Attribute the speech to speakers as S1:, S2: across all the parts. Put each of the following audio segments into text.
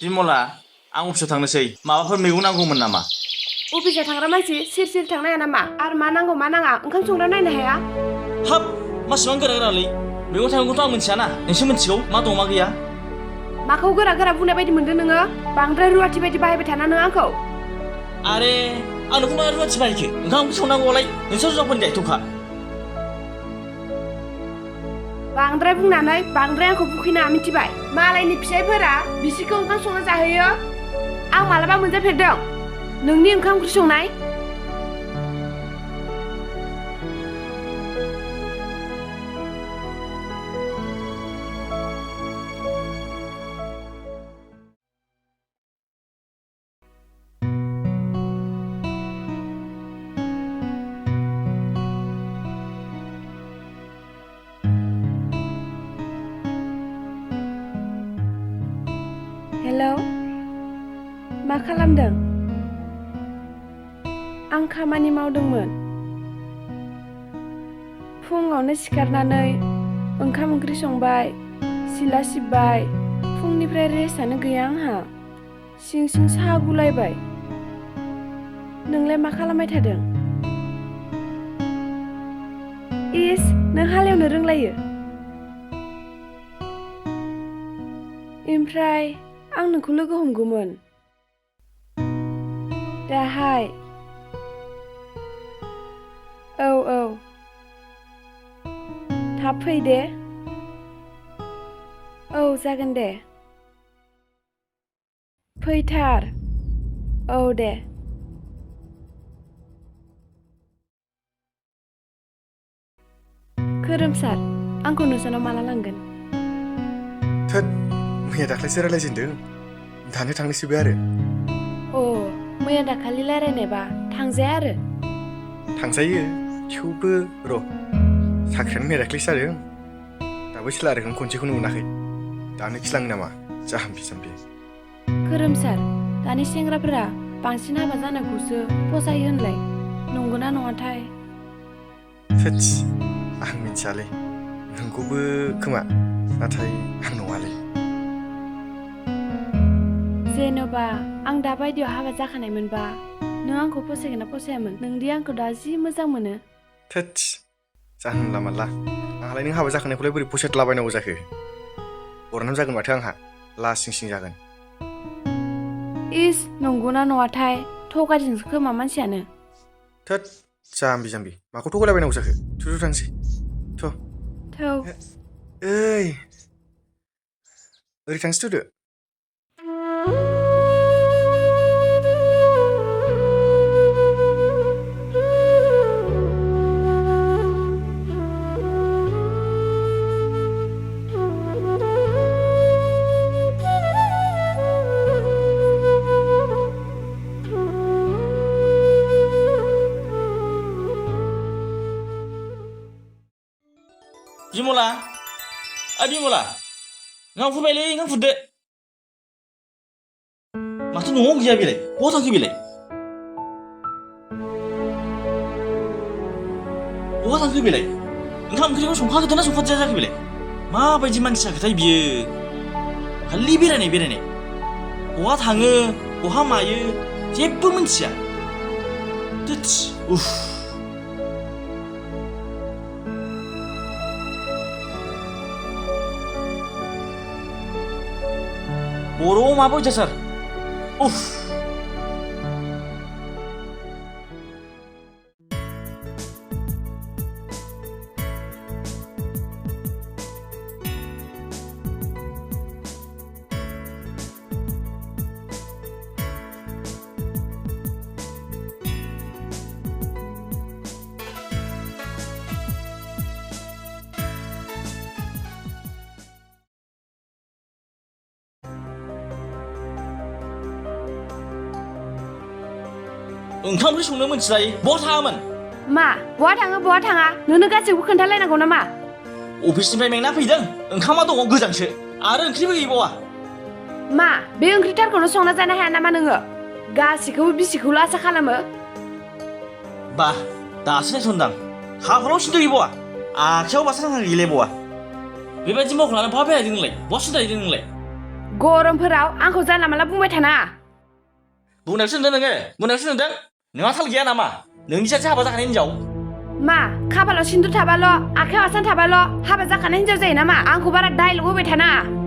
S1: बिमला आं अफिसाव थांनोसै माबाफोर मैगं नांगौमोन नामा
S2: अफिसाव थांग्रा मानसि सिर सिर थांनो हाया नामा आरो मा नांगौ मा नाङा ओंखाम संग्रा नायनो हाया
S1: हाब मासिबां गोरा गोरालै मैगं थाइगंखौथ' आं मिथियाना नोंसो मिथिगौ मा दं मा गैया
S2: माखौ गोरा गोरा बुंनाय बायदि मोनदों नोङो बांद्राय रुवाथि बायदि बाहायबाय थाना नों आंखौ
S1: आरे आं नोंखौ मा रुवाथि बाहायखो ओंखाम ओंख्रि संनांगौआलाय नोंसोर हिनजावफोरनि दायथ'खा
S2: बांद्राय बुंनानै बांद्राय आंखौ बुखैनाङा मिथिबाय मालायनि फिसाइफोरा बिसिखौ ओंखाम संना जाहोयो आं मालाबा मोनजाफेरदों नोंनि ओंखाम ओंख्रि संनाय हेलौ मा खालामदों आं खामानि मावदोंमोन फुङावनो सिखारनानै ओंखाम ओंख्रि संबाय सिला सिबबाय फुंनिफ्राय रेस्टआनो गैया आंहा सिं सिं साहा गुलायबाय नोंलाय मा खालामबाय थादों इस नों हालेवनो रोंलायो ओमफ्राय आं नोंखौ लोगो हमगौमोन दाहाय औ थाब फै दे औ जागोन दे फैथार औ दे खोरोमसार आंखौ नोंसानाव माला लांगोन
S3: थोद मैया दाख्लैसो रायलायजेनदों दानो थांनोसैबो आरो
S2: अ मैया दाखालि रायलायनायबा थांजाया आरो
S3: थांजायो थेवबो र' साख्रियानो मैया दाख्लैसो जादों दाबो सेलारिखौनो खनसेखौनो मोनाखै दानो खिलाङो नामा जाम्बि जाम्बि
S2: खोरोमसार दानि सेंग्राफोरा बांसिन हाबा जानायखौसो फसायो होनलाय नंगौना नङाथाय
S3: थोदस आं मिथियालै नोंखौबो खोमा नाथाय आं नङालै
S2: जेन'बा आं दा बायदियाव हाबा जाखानायमोनबा नों आंखौ फसायगोन ना फसायामोन नोंदि आंखौ दा जि मोजां मोनो
S3: थोदस जानला मानला आंहालाय नों हाबा जाखानायखौलाय बोरै फसायद्लाबायनांगौ जाखो बरनाम जागोन माथो आंहा लासिं सिं जागोन
S2: इस नंगौना नङाथाय थगायदोंसो खोमा मानसियानो
S3: थोद जाम्बि जाम्बि माखौ थगायलाबायनांगौ जाखो थु थांसै
S2: थौ
S3: ओइ ओरै थांसै थौदो
S1: बिमला बिमला ओंखाम फैबायलै ओंखाम खुरदो माथो न'आव गैया बेलाय बहा थांखो बेलाय बहा थांखो बेलाय ओंखाम ओंख्रिखौ संखागोन ना संखाजाया जाखो बेलाय माबायदि मानसि जाखोथाय बियो खालि बेरायनाय बहा थाङो बहा मायो जेबो मिथिया थोदस उफ बर'आव माबा अयथासार उफ ओंखाम ओंख्रि संनो मिथिलायै बहा थाङामोन
S2: मा बहा थाङो बहा थाङा नोंनो गासैखौबो खोन्थालायनांगौ नामा
S1: अफिसनिफ्राय मेंना फैदों ओंखामा दङ गोजांसो आरो ओंख्रिबो गैबावा
S2: मा बे ओंख्रिथारखौनो संना जानो हाया नामा नोङो गासैखौबो बिसिखौल' आसा खालामो
S1: बा दासो नायसनदां खाफालाव सिन्था गैबावा आखायाव बासा गैलायबावा बेबायदि मावखौ लानानै बहा बेरायदों नोंलाय बहा सिन्था हैदों नोंलाय
S2: गरमफोराव आंखौ जानला मानला बुंबाय थानाङा
S1: बुंनायखौसो नुदों नोङो बुंनायखौसो नुदों नोंहा थाल गैया नामा नोंनि सासे हाबा जाखानाय हिनजाव
S2: मा खाफालाव सिन्दुर थाबाल' आखायाव आसान थाबाल' हाबा जाखानाय हिनजाव जायो नामा आंखौ बारा डायलग होबाय थानाङा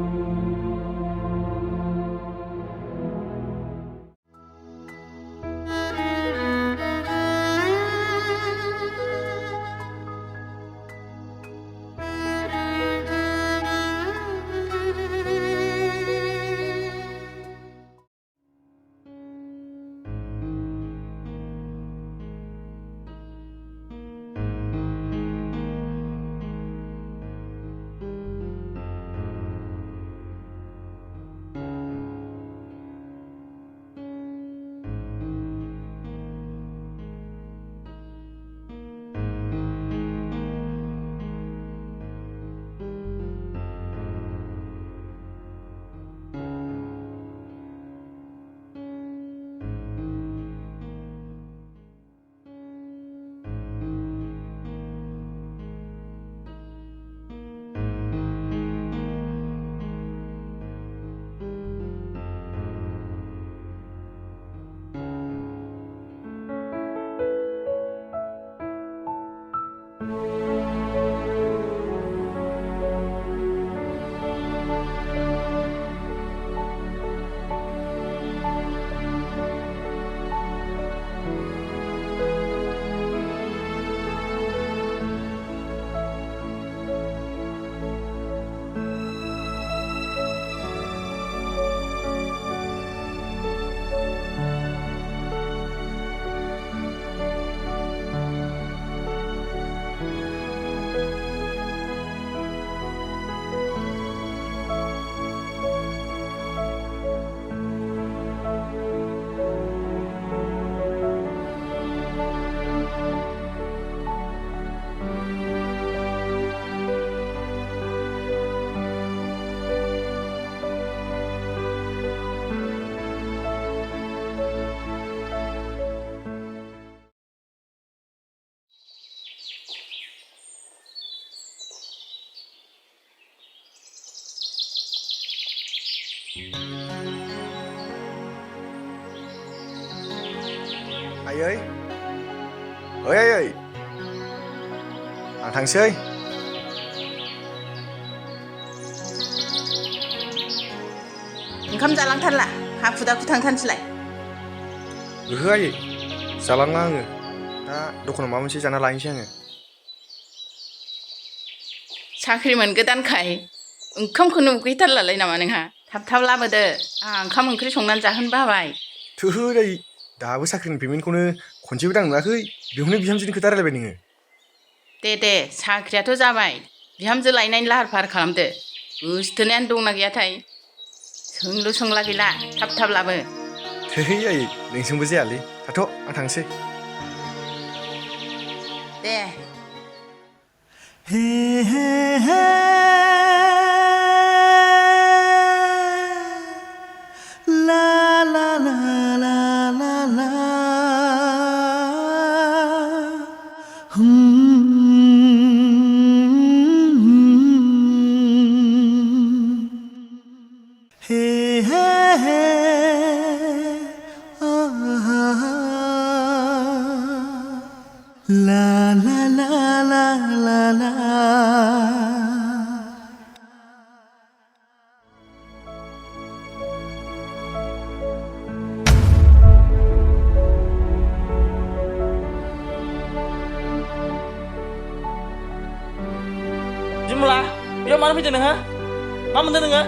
S3: आइ ओइ आं थांसै
S4: ओंखाम जालांथारला हाखु दाखु थांथारनोसैलाय
S3: ओहो आयै जालांला आङो दा दखानाव माबा मोनसे जाना लायनोसै आङो
S4: साख्रि मोनगोदानखाय ओंखामखौनो उखैथारलालाय नामा नोंहा थाब थाब लाबोदो आंहा ओंखाम ओंख्रि संनानै जाहोनो बाबाय
S3: थोहो आयै दाबो साख्रिनि पेमेन्टखौनो खनसेबो दां नुवाखै बेयावनो बिहामजोनि खोथा रायलायबाय नोङो
S4: दे साख्रियाथ' जाबाय बिहामजो लायनायनि लाहार फाहार खालामदो गोसथोनायानो दंना गैयाथाय सोंलु सोंला गैला थाब थाब लाबो
S3: थोहै आयै नोंजोंबो जायालै थाथ' आं थांसै
S4: दे
S1: जिमुला बेयाव मानो फैदों नोङो मा मोनदों नोङो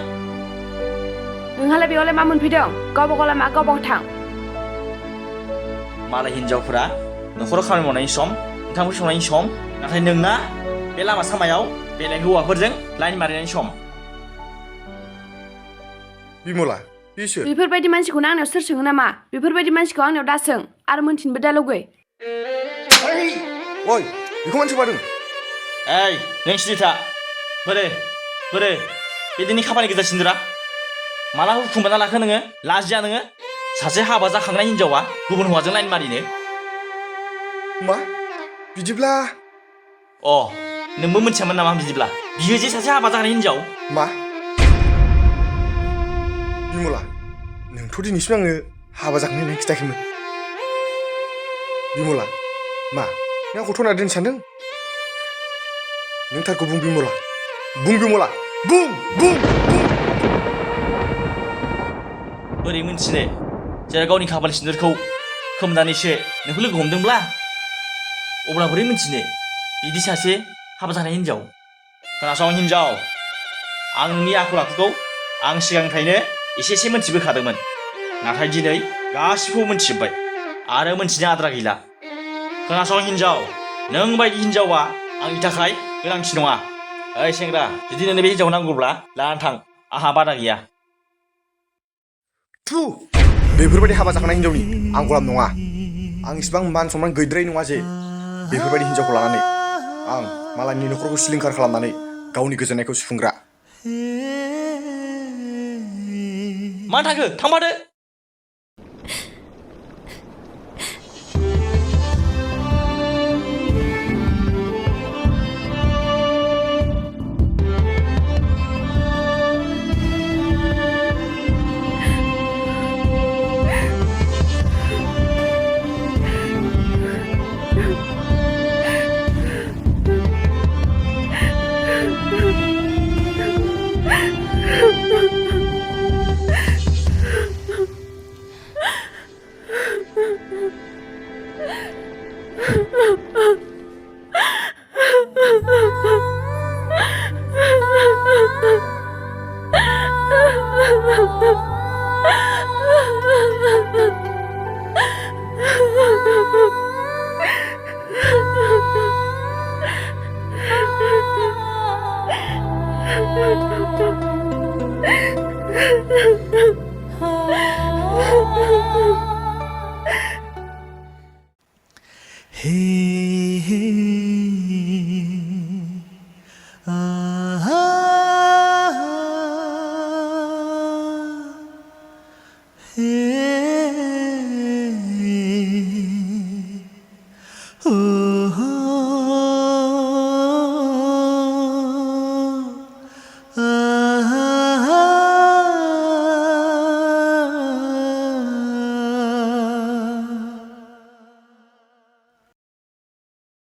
S2: नोंहालाय बेयावलाय मा मोनफैदों गावबा गाव लामा गावबा गाव थां
S1: मालाय हिनजावफोरा न'खराव खामानि मावनायनि सम ओंखाम ओंख्रि संनायनि सम नाथाय नोंना बे लामा सामायाव बेलेग हौवाफोरजों लाइन मारिनायनि सम
S3: बिमला बिसोर
S2: बेफोरबायदि मानसिखौनो आंनाव सोर सोङो नामा बेफोरबायदि मानसिखौ आंनाव दा सों आरो मोनथिनोबो दा लुगै
S3: ओइ बेखौ मानसि मादों
S1: ओइ नों सिरिथा बोरो बिदिनो खामानि गोजा सिन्दुरा माला हुकुमना लाखो नोङो लाजिया नोङो सासे हाबा जाखांनाय हिनजावा गुबुन हौवाजों लाइन मारिनो
S3: मा बिदिब्ला
S1: नोंबो मिथियामोन नामा बिदिब्ला बियो जे सासे हाबा जाखानाय हिनजाव
S3: मा बिमला नोंथ' दिनैसिम आंनो हाबा जाखांनाय होननानै खिथायाखैमोन बिमला मा नों आंखौ थगायना दोननो सानदों नों थारखौ बुं बिमला बुं
S1: बोरै मोनथिनो जेराव गावनि खाफाल सिन्दुरखौ खोमनानैसो नोंखौ लोगो हमदोंब्ला अब्ला बोरै मोनथिनो बिदि सासे हाबा जानाय हिनजाव खोनासं हिनजाव आं नोंनि आखल आखुखौ आं सिगांनिफ्रायनो एसे मोनथिबोखादोंमोन नाथाय दिनै गासिखौबो मोनथिजोब्बाय आरो मोनथिनो आद्रा गैला खोनासं हिनजाव नों बायदि हिनजावा आंनि थाखाय गोनांथि नङा ओइ सेंग्रा जुदि नोंनो बे हिनजाव नांगौब्ला लानानै थां आंहा बादा गैया
S3: थु बेफोरबायदि हाबा जाखानाय हिनजावनि आं गलाम नङा आं इसिबां मान सनमान गैद्राय नङा जे बेफोरबायदि हिनजावखौ लानानै आं मालायनि न'खरखौ सिलिंखार खालामनानै गावनि गोजोननायखौ सुफुंग्रा
S1: मा थाखो थांमारदो
S2: Ha ha ha.